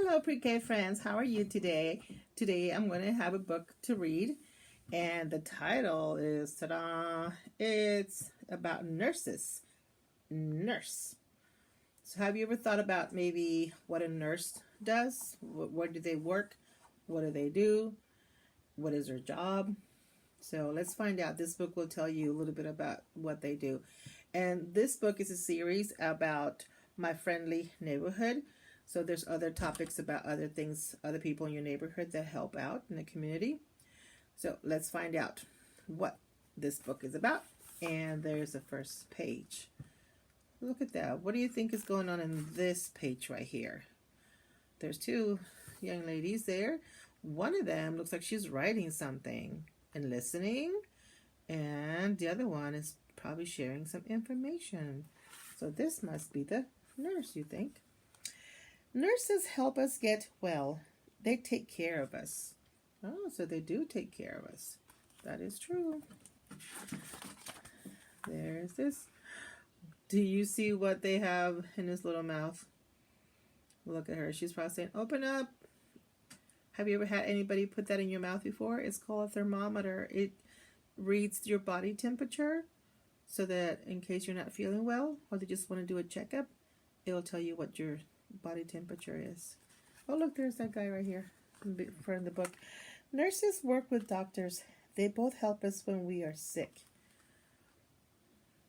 Hello, pre-K friends. How are you today? Today I'm going to have a book to read, and the title is ta-da! It's about nurses. Nurse. So, have you ever thought about maybe what a nurse does? Where do they work? What do they do? What is their job? So, let's find out. This book will tell you a little bit about what they do. And this book is a series about my friendly neighborhood. So there's other topics about other things, other people in your neighborhood that help out in the community. So let's find out what this book is about. And there's the first page. Look at that. What do you think is going on in this page right here? There's two young ladies there. One of them looks like she's writing something and listening. And the other one is probably sharing some information. So this must be the nurse, you think? Nurses help us get well. They take care of us. Oh, so they do take care of us. That is true. There's this. Do you see what they have in his little mouth? Look at her. She's probably saying, open up. Have you ever had anybody put that in your mouth before? It's called a thermometer. It reads your body temperature so that in case you're not feeling well or they just want to do a checkup, it'll tell you what your body temperature is. Oh, look, there's that guy right here in front of the book. Nurses work with doctors. They both help us when we are sick.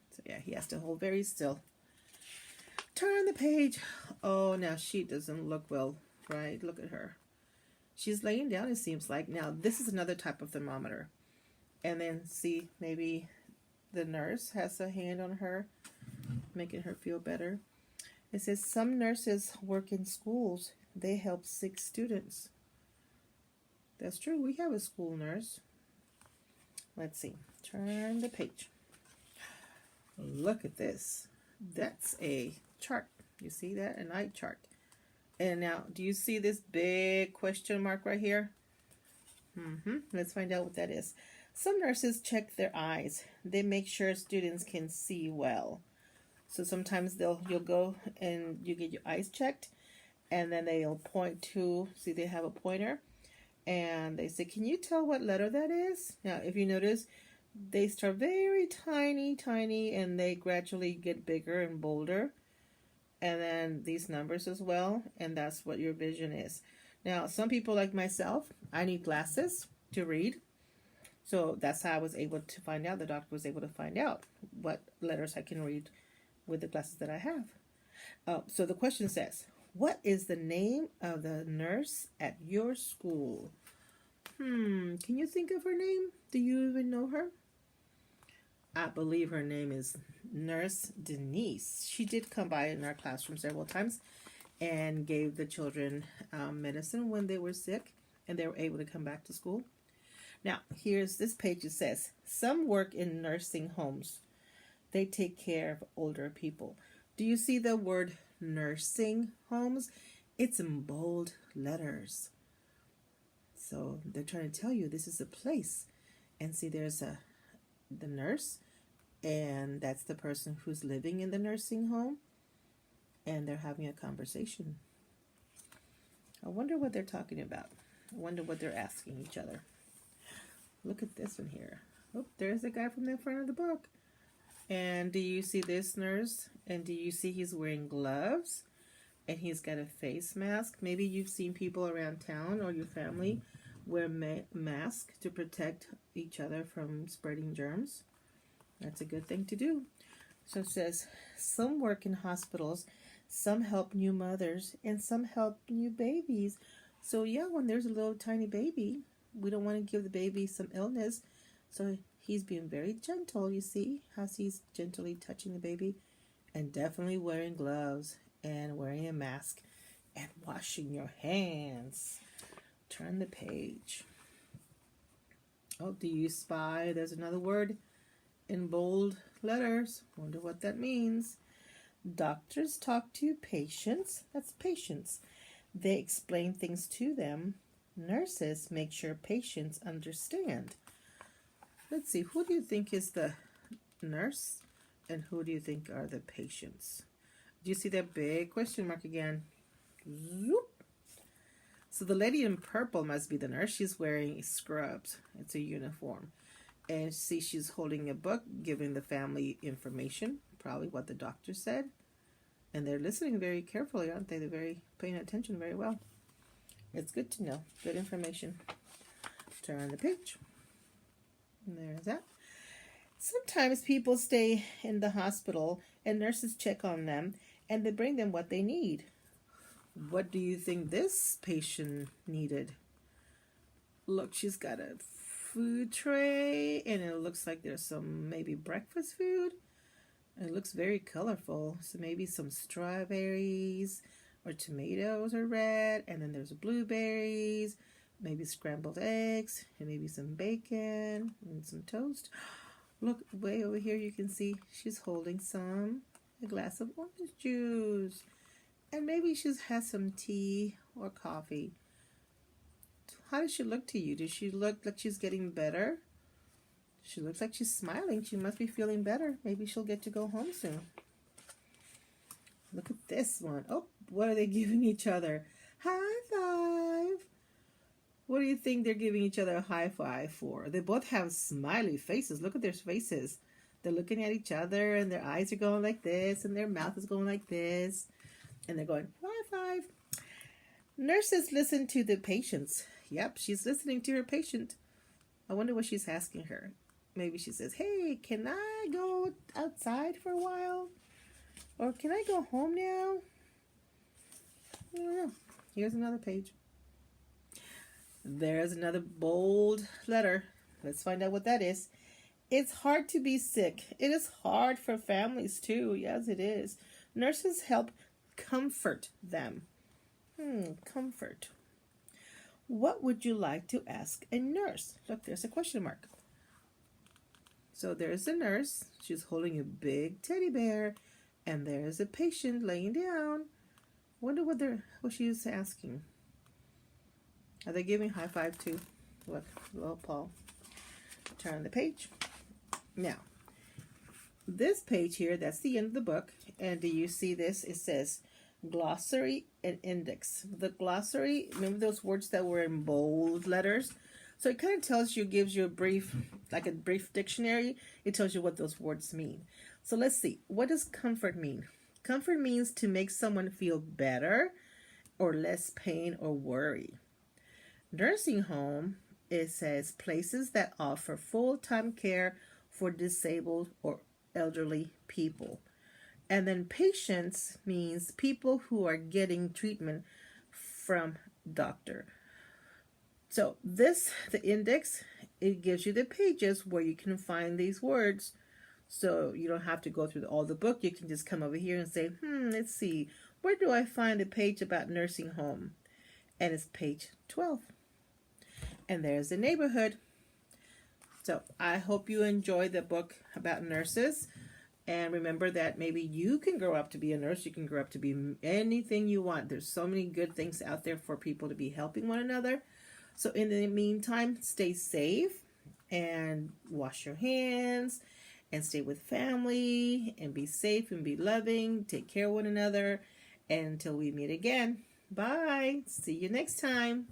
So yeah, he has to hold very still. Turn the page. Oh, now she doesn't look well, right? Look at her. She's laying down, it seems like. Now, this is another type of thermometer. And then see, maybe the nurse has a hand on her, making her feel better. It says some nurses work in schools. They help sick students. That's true. We have a school nurse. Let's see. Turn the page. Look at this. That's a chart. You see that? An eye chart. And now, do you see this big question mark right here? Let's find out what that is. Some nurses check their eyes. They make sure students can see well. So sometimes you'll go and you get your eyes checked, and then they'll point to, see they have a pointer, and they say, can you tell what letter that is? Now, if you notice, they start very tiny, and they gradually get bigger and bolder. And then these numbers as well, and that's what your vision is. Now, some people like myself, I need glasses to read. So that's how I was able to find out, the doctor was able to find out what letters I can read with the glasses that I have. So the question says, what is the name of the nurse at your school? Can you think of her name? Do you even know her? I believe her name is Nurse Denise. She did come by in our classroom several times and gave the children medicine when they were sick and they were able to come back to school. Now, here's this page. It says, some work in nursing homes. They take care of older people. Do you see the word nursing homes? It's in bold letters. So they're trying to tell you this is a place. And see, there's the nurse, and that's the person who's living in the nursing home, and they're having a conversation. I wonder what they're talking about. I wonder what they're asking each other. Look at this one here. Oh, there's the guy from the front of the book. And do you see this nurse? And do you see he's wearing gloves? And he's got a face mask. Maybe you've seen people around town or your family wear masks to protect each other from spreading germs. That's a good thing to do. So it says, some work in hospitals, some help new mothers, and some help new babies. So yeah, when there's a little tiny baby, we don't want to give the baby some illness. So he's being very gentle, you see how he's gently touching the baby, and definitely wearing gloves and wearing a mask and washing your hands. Turn the page. Oh, do you spy? There's another word in bold letters. Wonder what that means. Doctors talk to patients. That's patients. They explain things to them. Nurses make sure patients understand. Let's see, who do you think is the nurse and who do you think are the patients? Do you see that big question mark again? Zoop. So the lady in purple must be the nurse. She's wearing scrubs. It's a uniform. And see, she's holding a book, giving the family information, probably what the doctor said. And they're listening very carefully, aren't they? They're paying attention very well. It's good to know. Good information. Turn the page. And there's that. Sometimes people stay in the hospital and nurses check on them and they bring them what they need. What do you think this patient needed? Look, she's got a food tray and it looks like there's some maybe breakfast food. It looks very colorful. So maybe some strawberries or tomatoes are red, and then there's blueberries, maybe scrambled eggs, and maybe some bacon and some toast. Look, way over here you can see she's holding a glass of orange juice. And maybe she has some tea or coffee. How does she look to you? Does she look like she's getting better? She looks like she's smiling. She must be feeling better. Maybe she'll get to go home soon. Look at this one. Oh, what are they giving each other? High five. What do you think they're giving each other a high five for? They both have smiley faces. Look at their faces. They're looking at each other and their eyes are going like this and their mouth is going like this. And they're going, high five. Nurses listen to the patients. Yep, she's listening to her patient. I wonder what she's asking her. Maybe she says, hey, can I go outside for a while? Or can I go home now? I don't know. Here's another page. There's another bold letter. Let's find out what that is. It's hard to be sick. It is hard for families too. Yes, it is. Nurses help comfort them. Comfort. What would you like to ask a nurse? Look, there's a question mark. So there's a nurse. She's holding a big teddy bear. And there's a patient laying down. Wonder what she's asking. Are they giving high five too? Look, little Paul. Turn the page. Now, this page here, that's the end of the book. And do you see this? It says glossary and index. The glossary, remember those words that were in bold letters? So it kind of tells you, gives you a brief dictionary. It tells you what those words mean. So let's see. What does comfort mean? Comfort means to make someone feel better or less pain or worry. Nursing home, it says places that offer full-time care for disabled or elderly people. And then patients means people who are getting treatment from doctor. So the index, it gives you the pages where you can find these words. So you don't have to go through all the book. You can just come over here and say, let's see, where do I find a page about nursing home? And it's page 12. And there's the neighborhood. So I hope you enjoyed the book about nurses. And remember that maybe you can grow up to be a nurse. You can grow up to be anything you want. There's so many good things out there for people to be helping one another. So in the meantime, stay safe and wash your hands and stay with family and be safe and be loving. Take care of one another. And until we meet again. Bye. See you next time.